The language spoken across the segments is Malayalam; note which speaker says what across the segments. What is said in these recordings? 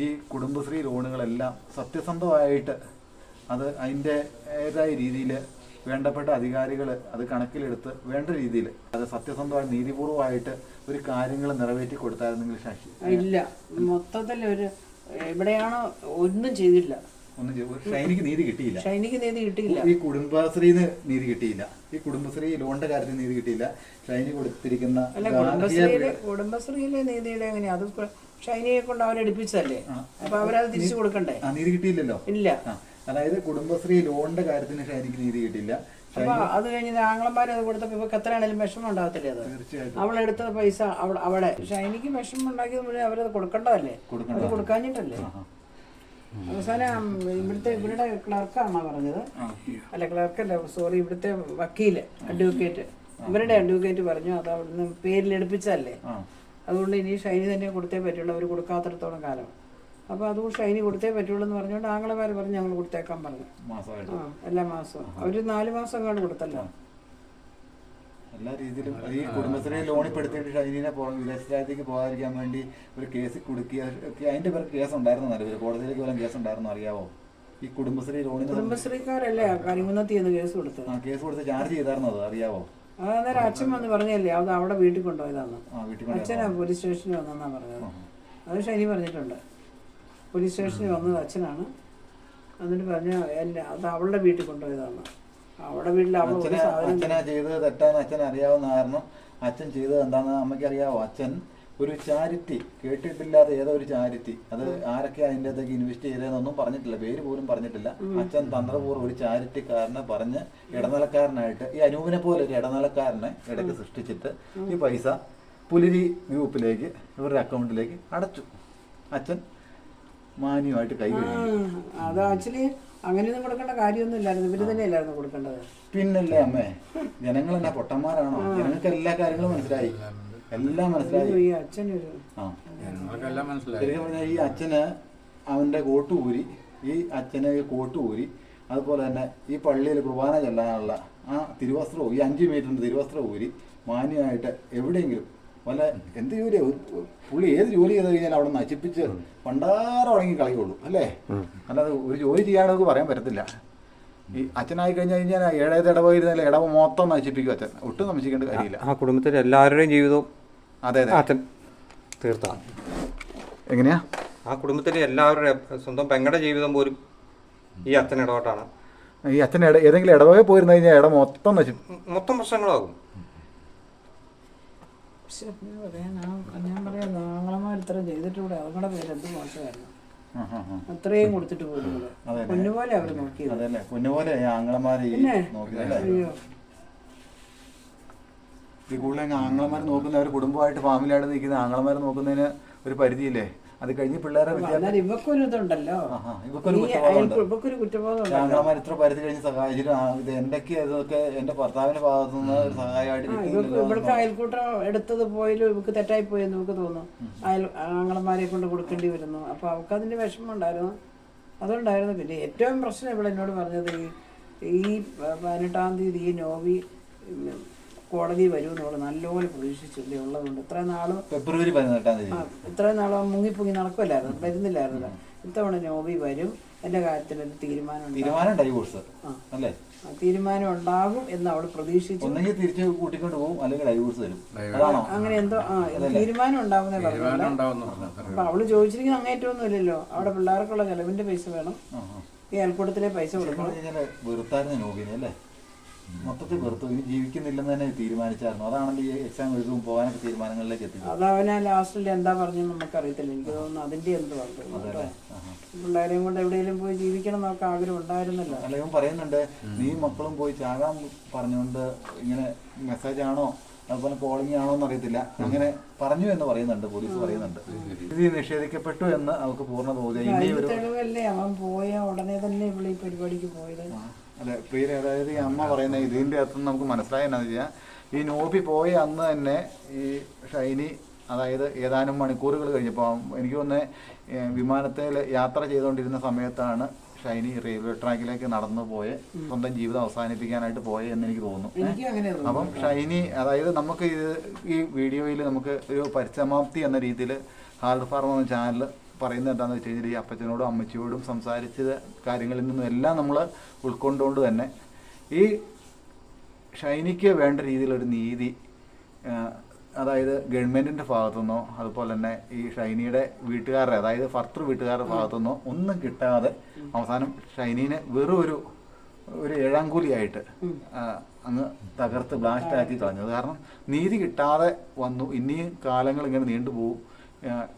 Speaker 1: ഈ കുടുംബശ്രീ ലോണുകളെല്ലാം സത്യസന്ധമായിട്ട് അത് അതിൻ്റെതായ രീതിയിൽ വേണ്ടപ്പെട്ട അധികാരികൾ അത് കണക്കിലെടുത്ത് വേണ്ട രീതിയിൽ അത് സത്യസന്ധമായി നീതിപൂർവമായിട്ട് ഒരു കാര്യങ്ങൾ നിറവേറ്റി കൊടുത്തായിരുന്നെങ്കിൽ ശശി
Speaker 2: ഇല്ല, മൊത്തത്തിൽ ഒരു എവിടെയാണോ ഒന്നും ചെയ്തില്ല.
Speaker 1: ഷൈനിക്ക് നീതി കിട്ടിയില്ല.
Speaker 2: ഷൈനിക്ക് നീതി കിട്ടിയില്ല.
Speaker 1: ഈ കുടുംബശ്രീന്ന് നീതി കിട്ടിയില്ല. ഈ കുടുംബശ്രീ ലോണിന്റെ കാര്യത്തിൽ നീതി കിട്ടിയില്ല. ഷൈനി കൊടുത്തിരിക്കുന്ന
Speaker 2: കുടുംബശ്രീയിലെ നീതിയുടെ എങ്ങനെയാ? അത് ഷൈനിയെ കൊണ്ട് അവരെടുപ്പിച്ചതല്ലേ, അപ്പൊ അവരത് തിരിച്ചു കൊടുക്കണ്ടേ?
Speaker 1: നീതി കിട്ടിയില്ലല്ലോ.
Speaker 2: ഇല്ല.
Speaker 1: അതായത് കുടുംബശ്രീ ലോണിന്റെ കാര്യത്തിന് ഷൈനിക്ക് നീതി കിട്ടിയില്ല.
Speaker 2: അപ്പൊ അത് കഴിഞ്ഞ് ആങ്ങളമാര് അത് കൊടുത്തപ്പോ ഇവക്ക് എത്രയാണെങ്കിലും വിഷമം ഉണ്ടാകത്തില്ലേ? അത് അവളെടുത്ത പൈസ അവിടെ ഷൈനിക്ക് വിഷമം ഉണ്ടാക്കിയത് മുഴുവൻ അവരത് കൊടുക്കേണ്ടതല്ലേ, അത് കൊടുക്കാഞ്ഞിട്ടല്ലേ. അവസാനം ഇവരുടെ ക്ലർക്കാണോ പറഞ്ഞത്? അല്ല, ക്ലർക്കല്ല, സോറി, ഇവിടുത്തെ വക്കീല്, അഡ്വക്കേറ്റ്, ഇവരുടെ അഡ്വക്കേറ്റ് പറഞ്ഞു അത് അവിടുന്ന് പേരിലെടുപ്പിച്ചല്ലേ, അതുകൊണ്ട് ഇനി ഷൈനി തന്നെ കൊടുത്തേ പറ്റുള്ളൂ, അവർ കൊടുക്കാത്തിടത്തോളം കാലം. അപ്പോൾ അതുകൊണ്ട് ഷൈനി കൊടുത്തേ പറ്റുള്ളൂ എന്ന് പറഞ്ഞുകൊണ്ട് ആങ്ങളമാര് പറഞ്ഞു ഞങ്ങൾ കൊടുത്തേക്കാൻ പറഞ്ഞു. എല്ലാ മാസവും അവർ 4 മാസം അങ്ങോട്ട് കൊടുത്തല്ലോ.
Speaker 1: എല്ലാ രീതിയിലും ഈ കുടുംബശ്രീ ലോണിപ്പെടുത്തിയിട്ട് ഷൈനിനെ വിദേശ രാജ്യത്തേക്ക് പോകാതിരിക്കാൻ വേണ്ടി ഒരു കേസ് കൊടുക്കുക. അതിന്റെ പേർക്ക് കേസ് ഉണ്ടായിരുന്നു, നിലവിൽ കോടതിയിലേക്ക് പോലും കേസ് ഉണ്ടായിരുന്നു, അറിയാവോ? ഈ കുടുംബശ്രീ ലോണിന്
Speaker 2: കുടുംബശ്രീക്കാരല്ലേ കരിമുന്നത്തി എന്ന് കേസ് കൊടുത്തത്.
Speaker 1: കേസ് കൊടുത്ത് ചാർജ് ചെയ്തായിരുന്നു, അത് അറിയാവോ?
Speaker 2: അന്നേരം അച്ഛൻ വന്ന് പറഞ്ഞല്ലേ അത് അവിടെ വീട്ടിൽ കൊണ്ടുപോയതാന്ന്. അച്ഛനാ പോലീസ് സ്റ്റേഷനിൽ വന്നെന്നാ പറഞ്ഞത്. അത് ഷൈനി പറഞ്ഞിട്ടുണ്ട്. പോലീസ് സ്റ്റേഷനിൽ വന്നത് അച്ഛനാണ്. എന്നിട്ട് പറഞ്ഞു അത് അവളുടെ വീട്ടിൽ കൊണ്ടുപോയതാണ്. അവിടെ വീട്ടിൽ
Speaker 1: അച്ഛനാ ചെയ്തത് തെറ്റാന്ന് അച്ഛൻ അറിയാവുന്ന കാരണം അച്ഛൻ ചെയ്തത് എന്താണെന്ന് അമ്മയ്ക്ക് അറിയാവോ? അച്ഛൻ ഒരു ചാരിറ്റി, കേട്ടിട്ടില്ലാത്ത ഏതോ ഒരു ചാരിറ്റി, അത് ആരൊക്കെ അതിൻ്റെ അകത്തേക്ക് ഇൻവെസ്റ്റ് ചെയ്തതെന്നൊന്നും പറഞ്ഞിട്ടില്ല, പേര് പോലും പറഞ്ഞിട്ടില്ല. അച്ഛൻ തന്ത്രപൂർവ്വം ഒരു ചാരിറ്റിക്കാരനെ പറഞ്ഞ് ഇടനിലക്കാരനായിട്ട്, ഈ അനൂപിനെ പോലെ ഒരു ഇടനിലക്കാരനെ ഇടയ്ക്ക് സൃഷ്ടിച്ചിട്ട് ഈ പൈസ പുലരി ഗ്രൂപ്പിലേക്ക് ഇവരുടെ അക്കൗണ്ടിലേക്ക് അടച്ചു. അച്ഛൻ മാന്യമായിട്ട് കൈ കഴിഞ്ഞു.
Speaker 2: അത് ആക്ച്വലി അങ്ങനെയൊന്നും കൊടുക്കേണ്ട കാര്യമൊന്നും ഇല്ലായിരുന്നു, ഇവര് തന്നെയല്ലായിരുന്നു കൊടുക്കേണ്ടത്.
Speaker 1: പിന്നല്ലേ അമ്മേ, ജനങ്ങൾ എന്നാ പൊട്ടന്മാരാണോ? ജനങ്ങൾക്ക് എല്ലാ കാര്യങ്ങളും മനസ്സിലായി, എല്ലാം മനസ്സിലായി. ശരിക്കും പറഞ്ഞാൽ ഈ അച്ഛന് അവന്റെ കോട്ട് ഊരി അതുപോലെ തന്നെ ഈ പള്ളിയിൽ കുർബാന ചെല്ലാനുള്ള ആ തിരുവസ്ത്രവും, ഈ 5 മീറ്ററിന്റെ തിരുവസ്ത്രം ഊരി മാന്യമായിട്ട് എവിടെയെങ്കിലും വല്ല എന്ത് ജോലി, പുള്ളി ഏത് ജോലി ചെയ്ത് കഴിഞ്ഞാൽ അവിടെ നശിപ്പിച്ച് പണ്ടാരം ഉടങ്ങി കളയുള്ളൂ അല്ലേ? അല്ലാതെ ഒരു ജോലി ചെയ്യാനൊക്കെ നമുക്ക് പറയാൻ പറ്റത്തില്ല. ഈ അച്ഛനായി കഴിഞ്ഞാൽ ഏഴേത് ഇടവയിരുന്നല്ലേ, ഇടവ മൊത്തം നശിപ്പിക്കും അച്ഛൻ, ഒട്ടും നശിക്കേണ്ട കാര്യമില്ല.
Speaker 3: ആ കുടുംബത്തിലെ എല്ലാവരുടെയും ജീവിതവും
Speaker 1: അതെ
Speaker 3: അച്ഛൻ തീർത്താണ്.
Speaker 1: എങ്ങനെയാ?
Speaker 3: ആ കുടുംബത്തിലെ എല്ലാവരുടെയും സ്വന്തം പെങ്ങളുടെ ജീവിതം പോലും ഈ അച്ഛൻ ഇടപെട്ടാണ്.
Speaker 1: ഈ അച്ഛൻ ഏതെങ്കിലും ഇടവകെ പോയിരുന്നു കഴിഞ്ഞാൽ ഇട മൊത്തം
Speaker 3: മൊത്തം പ്രശ്നങ്ങളാകും.
Speaker 2: ഞാൻ പറയാം, ആങ്ങളമാർ ഇത്രയും ചെയ്തിട്ടൂടെ, അവരുടെ പേര് എന്ത് മോശമായിരുന്നു. അത്രയും കൊടുത്തിട്ട് പോലും പൊന്നുപോലെ അവര് നോക്കിയത്.
Speaker 1: പൊന്നുപോലെ ആങ്ങളമാര് ഈ കൂടുതൽ ആങ്ങളമാർ നോക്കുന്ന അവർ കുടുംബമായിട്ട് ഫാമിലിയായിട്ട് നിൽക്കുന്ന ആങ്ങളമാർ നോക്കുന്നതിന് ഒരു പരിധിയില്ലേ? അത് കഴിഞ്ഞ് പിള്ളേരെ
Speaker 2: ഇവക്കൊരു ഇതുണ്ടല്ലോ, ഇവക്കൊരു കുറ്റബോധം.
Speaker 1: ആങ്ങളമാർ ഇത്ര പരിധി കഴിഞ്ഞ് സഹായിച്ചിട്ട് ഇത് എന്തൊക്കെ ഇതൊക്കെ എന്റെ ഭർത്താവിന്റെ ഭാഗത്തു നിന്ന് ഒരു സഹായമായിട്ട്
Speaker 2: ഇവൾക്ക് അയൽക്കൂട്ടം എടുത്തത് പോയാലും ഇവക്ക് തെറ്റായി പോയെന്ന് നമുക്ക് തോന്നുന്നു. ആങ്ങളമാരെ കൊണ്ട് കൊടുക്കേണ്ടി വരുന്നു. അപ്പൊ അവൾക്ക് അതിന്റെ വിഷമം ഉണ്ടായിരുന്നു, അതുണ്ടായിരുന്നു. പിന്നെ ഏറ്റവും പ്രശ്നം ഇവിടെ എന്നോട് പറഞ്ഞത് ഈ 18-ാം തീയതി ഈ നോവി കോടതി വരുമെന്നുള്ള നല്ലപോലെ പ്രതീക്ഷിച്ചില്ലേ ഉള്ളതുകൊണ്ട് ഇത്രയും നാളും
Speaker 1: ഫെബ്രുവരി 18-ാം തീയതി
Speaker 2: ഇത്രയും നാളും മുങ്ങിപ്പൊങ്ങി നടക്കുമല്ലായിരുന്നു, വരുന്നില്ലായിരുന്നില്ല. ഇത്തവണ നോവി വരും, എന്റെ കാര്യത്തിൽ ഒരു തീരുമാനം ഉണ്ടാകും എന്ന് അവൾ പ്രതീക്ഷിച്ചു. അങ്ങനെ എന്തോ തീരുമാനം ഉണ്ടാവുന്നേ പറഞ്ഞു. അപ്പൊ അവള് ചോദിച്ചിരിക്കുന്ന അങ്ങേറ്റമൊന്നും ഇല്ലല്ലോ, അവിടെ പിള്ളേർക്കുള്ള ചെലവിന്റെ പൈസ വേണം, ഈ അയൽക്കൂട്ടത്തിലെ പൈസ കൊടുക്കണം.
Speaker 1: മൊത്തത്തിൽ വെറുത്തു, ഇനി ജീവിക്കുന്നില്ലെന്ന് തന്നെ തീരുമാനിച്ചായിരുന്നു. അതാണല്ലോ ഈ എക്സാം എഴുതും പോകാനൊക്കെ തീരുമാനങ്ങളിലേക്ക് എത്തി.
Speaker 2: അതവനാ ലാസ്റ്റിൽ എന്താ പറഞ്ഞു നമുക്കറിയത്തില്ല. എനിക്ക് തോന്നുന്നു അതിന്റെ എന്ത് പറഞ്ഞു, പിള്ളേരെയും കൊണ്ട് എവിടെയെങ്കിലും പോയി ജീവിക്കണം എന്നൊക്കെ ആഗ്രഹം ഉണ്ടായിരുന്നല്ലോ.
Speaker 1: അല്ല, ഇവൻ പറയുന്നുണ്ട് നീ മക്കളും പോയി ചാകാൻ പറഞ്ഞുകൊണ്ട് ഇങ്ങനെ മെസ്സേജ് ആണോ അതുപോലെ കോളിംഗ് ആണോ എന്ന് അറിയത്തില്ല, അങ്ങനെ പറഞ്ഞു എന്ന് പറയുന്നുണ്ട്, പോലീസ് പറയുന്നുണ്ട്. ഇത് നിഷേധിക്കപ്പെട്ടു എന്ന് അവർക്ക് പൂർണ്ണ
Speaker 2: തെളിവല്ലേ, അവൻ പോയ ഉടനെ തന്നെ ഇവിടെ ഈ പരിപാടിക്ക് പോയത്.
Speaker 1: അല്ലെ പ്രിയ, അതായത് ഈ അമ്മ പറയുന്ന ഇതിൻ്റെ അകത്തുനിന്ന് നമുക്ക് മനസ്സിലായ എന്താണെന്ന് വെച്ചാൽ ഈ നോബി പോയ അന്ന് തന്നെ ഈ ഷൈനി, അതായത് ഏതാനും മണിക്കൂറുകൾ കഴിഞ്ഞപ്പോൾ എനിക്ക് തോന്നുന്നത് വിമാനത്തിൽ യാത്ര ചെയ്തുകൊണ്ടിരുന്ന സമയത്താണ് ഷൈനി റെയിൽവേ ട്രാക്കിലേക്ക് നടന്നു പോയ സ്വന്തം ജീവിതം അവസാനിപ്പിക്കാനായിട്ട് പോയ എന്ന് എനിക്ക് തോന്നുന്നു. അപ്പം ഷൈനി, അതായത് നമുക്ക് ഈ വീഡിയോയിൽ നമുക്ക് ഒരു പരിസമാപ്തി എന്ന രീതിയിൽ ഹാർഡ് ഫാർമ എന്ന ചാനൽ പറയുന്നത് എന്താണെന്ന് വെച്ച് കഴിഞ്ഞാൽ ഈ അപ്പച്ചനോടും അമ്മച്ചിയോടും സംസാരിച്ച കാര്യങ്ങളിൽ നിന്നും എല്ലാം നമ്മൾ ഉൾക്കൊണ്ടുകൊണ്ട് തന്നെ ഈ ഷൈനിക്ക് വേണ്ട രീതിയിലൊരു നീതി, അതായത് ഗവൺമെൻറ്റിൻ്റെ ഭാഗത്തുനിന്നോ അതുപോലെ തന്നെ ഈ ഷൈനിയുടെ വീട്ടുകാരുടെ, അതായത് ഭർത്തൃ വീട്ടുകാരുടെ ഭാഗത്തുനിന്നോ ഒന്നും കിട്ടാതെ അവസാനം ഷൈനീനെ വെറും ഒരു ഏഴാങ്കൂലിയായിട്ട് അങ്ങ് തകർത്ത് ബ്ലാസ്റ്റ് ആക്കി കളഞ്ഞത്. കാരണം നീതി കിട്ടാതെ വന്നു. ഇനിയും കാലങ്ങൾ ഇങ്ങനെ നീണ്ടുപോകും.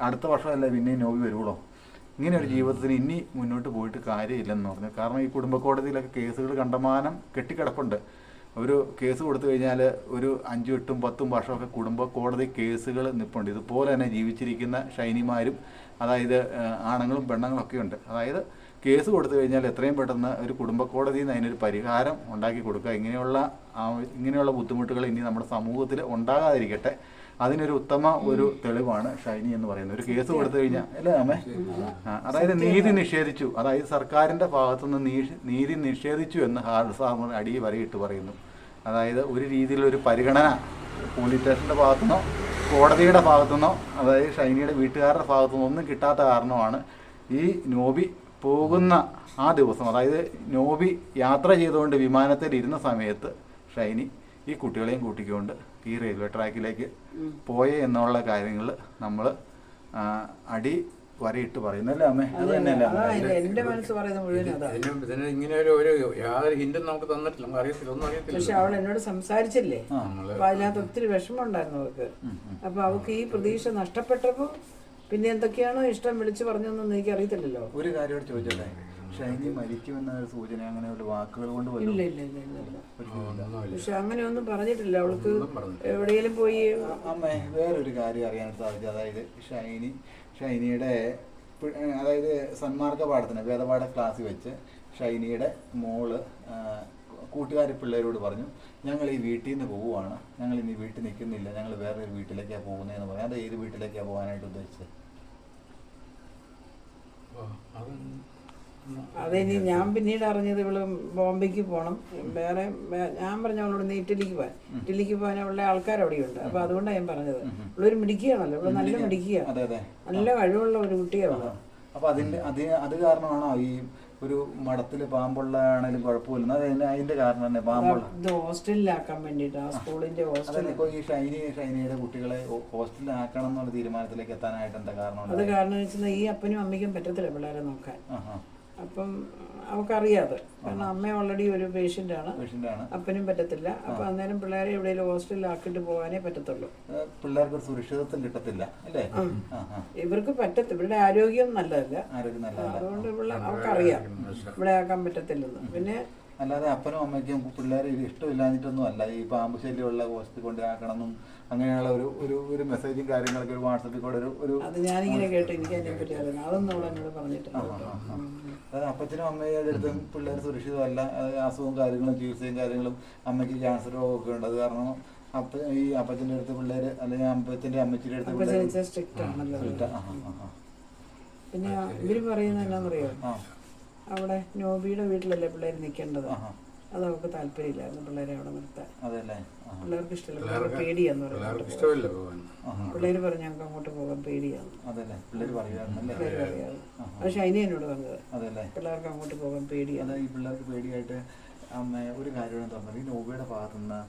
Speaker 1: അടുത്ത വർഷമല്ല പിന്നെയും നോവി വരുള്ളൂ. ഇങ്ങനെ ഒരു ജീവിതത്തിന് ഇനി മുന്നോട്ട് പോയിട്ട് കാര്യമില്ലെന്ന് പറഞ്ഞു. കാരണം ഈ കുടുംബ കോടതിയിലൊക്കെ കേസുകൾ കണ്ടമാനം കെട്ടിക്കിടപ്പുണ്ട്. ഒരു കേസ് കൊടുത്തു കഴിഞ്ഞാൽ ഒരു 5, 8, 10 വർഷമൊക്കെ കുടുംബ കോടതി കേസുകൾ നിൽപ്പുണ്ട്. ഇതുപോലെ തന്നെ ജീവിച്ചിരിക്കുന്ന ഷൈനിമാരും, അതായത് ആണുങ്ങളും പെണ്ണുങ്ങളൊക്കെ ഉണ്ട്. അതായത് കേസ് കൊടുത്തു കഴിഞ്ഞാൽ എത്രയും പെട്ടെന്ന് ഒരു കുടുംബ കോടതിയിൽ നിന്ന് അതിനൊരു പരിഹാരം ഉണ്ടാക്കി കൊടുക്കുക. ഇങ്ങനെയുള്ള ബുദ്ധിമുട്ടുകൾ ഇനി നമ്മുടെ സമൂഹത്തിൽ ഉണ്ടാകാതിരിക്കട്ടെ. അതിനൊരു ഉത്തമ ഒരു തെളിവാണ് ഷൈനി എന്ന് പറയുന്നത്. ഒരു കേസ് കൊടുത്തു കഴിഞ്ഞാൽ അല്ലേ അമ്മേ? അതായത് നീതി നിഷേധിച്ചു, അതായത് സർക്കാരിൻ്റെ ഭാഗത്തുനിന്ന് നീതി നിഷേധിച്ചു എന്ന് ഹാർഡ് സാർ അടി വരയിട്ട് പറയുന്നു. അതായത് ഒരു രീതിയിലൊരു പരിഗണന പോലീസ് സ്റ്റേഷൻ്റെ ഭാഗത്തുനിന്നോ കോടതിയുടെ ഭാഗത്തുനിന്നോ, അതായത് ഷൈനിയുടെ വീട്ടുകാരുടെ ഭാഗത്തുനിന്നോ ഒന്നും കിട്ടാത്ത കാരണമാണ് ഈ നോബി പോകുന്ന ആ ദിവസം, അതായത് നോബി യാത്ര ചെയ്തുകൊണ്ട് വിമാനത്തിൽ ഇരുന്ന സമയത്ത് ഷൈനി ഈ കുട്ടികളെയും കൂട്ടിക്കൊണ്ട് ഈ റെയിൽവേ ട്രാക്കിലേക്ക് പോയേ എന്നുള്ള കാര്യങ്ങൾ നമ്മൾ അടി വരയിട്ട് പറയുന്നല്ലേ അമ്മേ? അത് തന്നെയല്ലേ
Speaker 2: എന്റെ മനസ്സ് പറയുന്നത് മുഴുവൻ.
Speaker 4: ഇതിന് ഇങ്ങനെ ഒരു യാതൊരു ഹിന്റും നമുക്ക് തന്നിട്ടില്ല, നമുക്ക് അറിയത്തില്ല, ഒന്നും അറിയത്തില്ല.
Speaker 2: പക്ഷെ അവൾ എന്നോട് സംസാരിച്ചില്ലേ, അപ്പൊ അതിനകത്ത് ഒത്തിരി വിഷമം ഉണ്ടായിരുന്നു അവർക്ക്. അപ്പൊ അവൾക്ക് ഈ പ്രതീക്ഷ നഷ്ടപ്പെട്ടപ്പോ പിന്നെ എന്തൊക്കെയാണോ ഇഷ്ടം വിളിച്ചു പറഞ്ഞൊന്നും എനിക്ക് അറിയത്തില്ലല്ലോ.
Speaker 1: ഒരു കാര്യം ചോദിച്ചോട്ടെ, ഷൈനി മരിക്കുമെന്ന ഒരു സൂചന അങ്ങനെയുള്ള വാക്കുകൾ കൊണ്ട്
Speaker 2: ഇല്ല ഇല്ല ഇല്ല ഇല്ല. പക്ഷെ അങ്ങനെയൊന്നും പറഞ്ഞിട്ടില്ല. അവൾക്ക് എവിടെയെങ്കിലും പോയി.
Speaker 1: അമ്മേ വേറൊരു കാര്യം അറിയാൻ സാധിച്ചു. അതായത് ഷൈനിയുടെ അതായത് സന്മാർഗ പാഠത്തിന് വേദപാഠ ക്ലാസ്സിൽ വെച്ച് ഷൈനിയുടെ മോള് കൂട്ടുകാരി പിള്ളേരോട് പറഞ്ഞു, ഞങ്ങൾ ഈ വീട്ടിൽ നിന്ന് പോവുകയാണ്, ഞങ്ങൾ ഇനി വീട്ടിൽ നിൽക്കുന്നില്ല, ഞങ്ങൾ വേറൊരു വീട്ടിലേക്കാണ് പോകുന്നതെന്ന് പറഞ്ഞു. അത് ഏത് വീട്ടിലേക്കാണ് പോകാനായിട്ട് ഉദ്ദേശിച്ചത്?
Speaker 2: അതിനി ഞാൻ പിന്നീട് അറിഞ്ഞത് ഇവള് ബോംബെക്ക് പോകണം. വേറെ ഞാൻ പറഞ്ഞ അവളോട് നീ ഇറ്റലിക്ക് പോകാൻ അവളുടെ ആൾക്കാർ അവിടെയുണ്ട്. അപ്പൊ അതുകൊണ്ടാണ് ഞാൻ പറഞ്ഞത്. ഇവളൊരു മിടിക്കുകയാണല്ലോ, ഇവള് നല്ല മിടിക്കുക, നല്ല കഴിവുള്ള ഒരു കുട്ടിയാണ്.
Speaker 1: അപ്പൊ അത് കാരണമാണോ ഈ ഒരു മഠത്തില് പാമ്പുള്ളതാണെങ്കിലും കുഴപ്പമില്ല, അതിന്റെ കാരണം തന്നെ പാമ്പുള്ള
Speaker 2: ഇത് ഹോസ്റ്റലിലാക്കാൻ വേണ്ടിട്ട് ആ സ്കൂളിന്റെ ഹോസ്റ്റലിൽ
Speaker 1: ഈ ഷൈനിയുടെ കുട്ടികളെ ഹോസ്റ്റലിലാക്കണം എന്നുള്ള തീരുമാനത്തിലേക്ക് എത്താനായിട്ട് എന്താ കാരണം?
Speaker 2: അത് കാരണം വെച്ചാൽ ഈ അപ്പനും അമ്മയ്ക്കും പറ്റത്തില്ല പിള്ളേരെ നോക്കാൻ. അപ്പം അവക്കറിയാതെ, കാരണം അമ്മ ഓൾറെഡി ഒരു പേഷ്യന്റ് ആണ്, അപ്പനും പറ്റത്തില്ല. അപ്പൊ അന്നേരം പിള്ളേരെ എവിടെയെങ്കിലും ഹോസ്റ്റലിലാക്കിട്ട് പോകാനേ പറ്റത്തുള്ളൂ.
Speaker 1: പിള്ളേർക്ക് സുരക്ഷിതത്വം കിട്ടത്തില്ല അല്ലേ?
Speaker 2: ഇവർക്ക് ഇവരുടെ ആരോഗ്യം നല്ലതല്ല, അതുകൊണ്ട് അവർക്കറിയാം ഇവിടെ ആക്കാൻ പറ്റത്തില്ലെന്ന്. പിന്നെ
Speaker 1: അല്ലാതെ അപ്പനും അമ്മയ്ക്കും പിള്ളേരെ ഇത് ഇഷ്ടമില്ലാഞ്ഞിട്ടൊന്നും അല്ല. ഈ പാമ്പ് ശല്യമുള്ള ഹോസ്പിറ്റലിൽ കൊണ്ട് ആക്കണമെന്നും അങ്ങനെയുള്ള ഒരു മെസ്സേജും കാര്യങ്ങളൊക്കെ ഒരു വാട്സപ്പിൽ കൂടെ ഒരു
Speaker 2: അത് ഞാനിങ്ങനെ കേട്ടു. എനിക്ക് അതിനെ പറ്റി അറിയാം. അതൊന്നും അവിടെ എന്നോട് പറഞ്ഞിട്ടില്ല.
Speaker 1: അതായത് അപ്പച്ചനും അമ്മയുടെ അടുത്തും പിള്ളേർ സുരക്ഷിതമല്ല. അസുഖവും കാര്യങ്ങളും ചികിത്സയും കാര്യങ്ങളും, അമ്മയ്ക്ക് ക്യാൻസർ രോഗമൊക്കെ ഉണ്ട്. അത് കാരണം ഈ അപ്പച്ചൻ്റെ അടുത്ത് പിള്ളേർ, അല്ലെങ്കിൽ അപ്പച്ചൻ്റെ അമ്മച്ചിയുടെ അടുത്ത് പിള്ളേർ
Speaker 2: സ്ട്രിക്റ്റ് ആണല്ലോ. പിന്നെ ഇവര് പറയുന്നത് എന്നാന്നറിയോ, അവിടെ നോബിയുടെ വീട്ടിലല്ലേ പിള്ളേർ നിൽക്കേണ്ടത്. അത് അവർക്ക് താല്പര്യമില്ലായിരുന്നു പിള്ളേരെ അവിടെ നിർത്താൻ. പിള്ളേർക്ക് ഇഷ്ടമില്ല, പേടിയാന്ന് പറയുന്നത്. പിള്ളേര് പറഞ്ഞു ഞങ്ങൾക്ക് അങ്ങോട്ട് പോകാൻ പേടിയാന്ന്. പിള്ളേര് പറയാറ്. അത് ഷൈനി എന്നോട് പറഞ്ഞത്, പിള്ളേർക്ക് അങ്ങോട്ട് പോകാൻ പേടിയാണ്.
Speaker 1: ഈ പിള്ളേർക്ക് പേടിയായിട്ട് അമ്മ ഒരു കാര്യമാണ് തോന്നുന്നത്, ഈ നോബിയുടെ ഭാഗത്തുനിന്ന്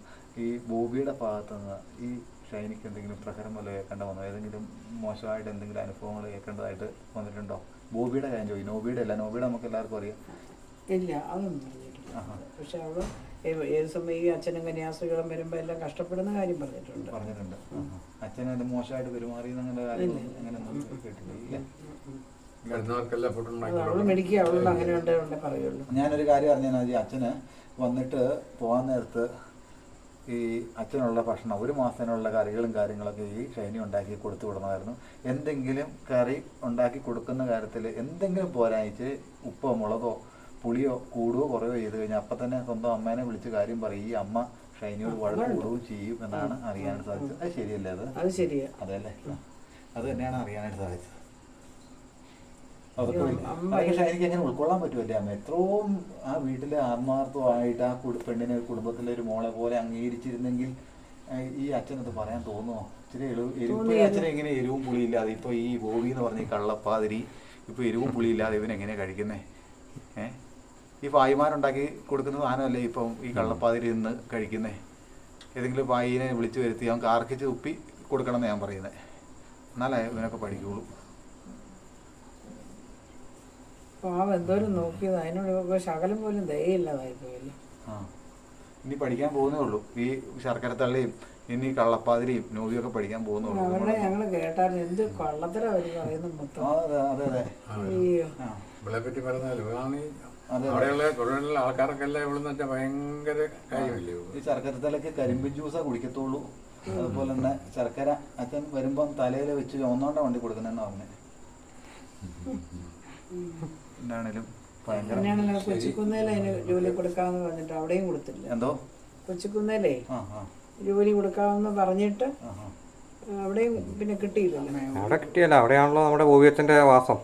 Speaker 1: ഈ ബോബിയുടെ ഭാഗത്തുനിന്ന് ഈ ഷൈനിക്ക് എന്തെങ്കിലും പ്രഹരം പോലെ കേൾക്കേണ്ട വന്നോ? ഏതെങ്കിലും മോശമായിട്ട് എന്തെങ്കിലും അനുഭവങ്ങൾ കേൾക്കേണ്ടതായിട്ട് വന്നിട്ടുണ്ടോ? ബോബിയുടെ കാര്യം ചോദിക്കും, നോബിയുടെ അല്ല. നോബിയുടെ നമുക്ക് എല്ലാവർക്കും അറിയാം.
Speaker 2: ഇല്ല, അതൊന്നും പറഞ്ഞിട്ടില്ല. പക്ഷെ അവള് ഏത് സമയം ഈ അച്ഛനും കന്യാസ്ത്രീകളും വരുമ്പോ എല്ലാം കഷ്ടപ്പെടുന്ന കാര്യം പറഞ്ഞിട്ടുണ്ട്.
Speaker 1: അച്ഛനെ മോശമായിട്ട് പെരുമാറി അങ്ങനെ കേട്ടിട്ടില്ല.
Speaker 2: അവള് മെഡിക്കുക, അവളോട് അങ്ങനെ ഉണ്ടേ പറയുള്ളൂ.
Speaker 1: ഞാനൊരു കാര്യം അറിഞ്ഞാൽ അച്ഛന് വന്നിട്ട് പോകാൻ നേരത്ത് ഈ അച്ഛനുള്ള ഭക്ഷണം 1 മാസത്തിനുള്ള കറികളും കാര്യങ്ങളൊക്കെ ഈ ഷൈനി ഉണ്ടാക്കി കൊടുത്തു വിടണമായിരുന്നു. എന്തെങ്കിലും കറി ഉണ്ടാക്കി കൊടുക്കുന്ന കാര്യത്തിൽ എന്തെങ്കിലും പോരായിച്ച് ഉപ്പോ മുളകോ പുളിയോ കൂടുകയോ കുറയോ ചെയ്ത് കഴിഞ്ഞാൽ അപ്പം തന്നെ സ്വന്തം അമ്മേനെ വിളിച്ച് കാര്യം പറയും. ഈ അമ്മ ഷൈനിയോട് വഴക്ക് കൂടുകയും ചെയ്യും എന്നാണ് അറിയാനായിട്ട് സാധിച്ചത്. അത് ശരിയല്ലേ?
Speaker 2: അത് ശരിയാ.
Speaker 1: അതെല്ലേ, അത് തന്നെയാണ് അറിയാനായിട്ട് സാധിച്ചത്. അതൊക്കെ ഷൈനിക്ക് എങ്ങനെ ഉൾക്കൊള്ളാൻ പറ്റുമല്ലേ അമ്മ? എത്രയും ആ വീട്ടിലെ ആത്മാർത്ഥമായിട്ട് ആ പെണ്ണിനെ കുടുംബത്തിലെ ഒരു മോളെ പോലെ അംഗീകരിച്ചിരുന്നെങ്കിൽ ഈ അച്ഛനത് പറയാൻ തോന്നുമോ? ഇച്ചിരി അച്ഛനെ എങ്ങനെ എരിവും പുളിയില്ലാതെ ഇപ്പൊ ഈ ബോബി എന്ന് പറഞ്ഞ ഈ കള്ളപ്പാതിരി ഇപ്പൊ എരിവും പുളിയില്ലാതെ ഇവനെങ്ങനെയാ കഴിക്കുന്നേ? ഈ ഭായിമാരുണ്ടാക്കി കൊടുക്കുന്ന സാധനമല്ലേ ഇപ്പം ഈ കള്ളപ്പാതിരി നിന്ന് കഴിക്കുന്നേ? ഏതെങ്കിലും ഭായിനെ വിളിച്ചു വരുത്തി അവൻ കാർക്കിച്ച് ഉപ്പി കൊടുക്കണം എന്ന് ഞാൻ പറയുന്നത്. എന്നാലേ ഇവനൊക്കെ പഠിക്കുള്ളൂ.
Speaker 2: പാവം എന്തോരം നോക്കിയത്, അതിനോട് ശകലം പോലും ദയയില്ലാതായി പോയല്ലോ.
Speaker 1: ഇനി പഠിക്കാൻ പോകുന്നേ ഉള്ളൂ. ഈ ശർക്കര തള്ളിയും ഇനി കള്ളപ്പാതിരിയും നോവിയൊക്കെ പഠിക്കാൻ പോകുന്നേ ഉള്ളൂ.
Speaker 2: അവരുടെ ഞങ്ങള് കേട്ടായിരുന്നു എന്ത് കള്ളത്തരം അവര് പറയുന്നത് മൊത്തം.
Speaker 1: അതെ അതെ അതെ.
Speaker 2: അയ്യോ,
Speaker 4: ഇവളെ പറ്റി പറഞ്ഞാൽ അവിടെയുള്ള തൊഴിലുള്ള ആൾക്കാരൊക്കെ എല്ലാം ഇവിടെന്ന് വെച്ചാൽ ഭയങ്കര കാര്യമല്ലേ.
Speaker 1: ഈ ശർക്കരത്തിലൊക്കെ കരിമ്പിൻ ജ്യൂസാ കുടിക്കത്തുള്ളൂ. അതുപോലെ തന്നെ ശർക്കര അച്ഛൻ വരുമ്പം തലയിൽ വെച്ച് ഒന്നോണ്ട വണ്ടി കൊടുക്കുന്നെന്ന് പറഞ്ഞേ. എന്താണേലും
Speaker 2: അങ്ങനെയാണല്ലോ കൊച്ചിക്കുന്നേലെ അതിന് ജോലി കൊടുക്കാമെന്ന് പറഞ്ഞിട്ട് അവിടെയും കൊടുത്തില്ല.
Speaker 1: എന്തോ
Speaker 2: കൊച്ചിക്കുന്നേലേ ജോലി കൊടുക്കാമെന്ന് പറഞ്ഞിട്ട് അവിടെയും പിന്നെ കിട്ടിയില്ലല്ലോ.
Speaker 3: അവിടെ കിട്ടിയല്ല, അവിടെയാണല്ലോ നമ്മുടെ ബോബിയച്ചന്റെ വാസം.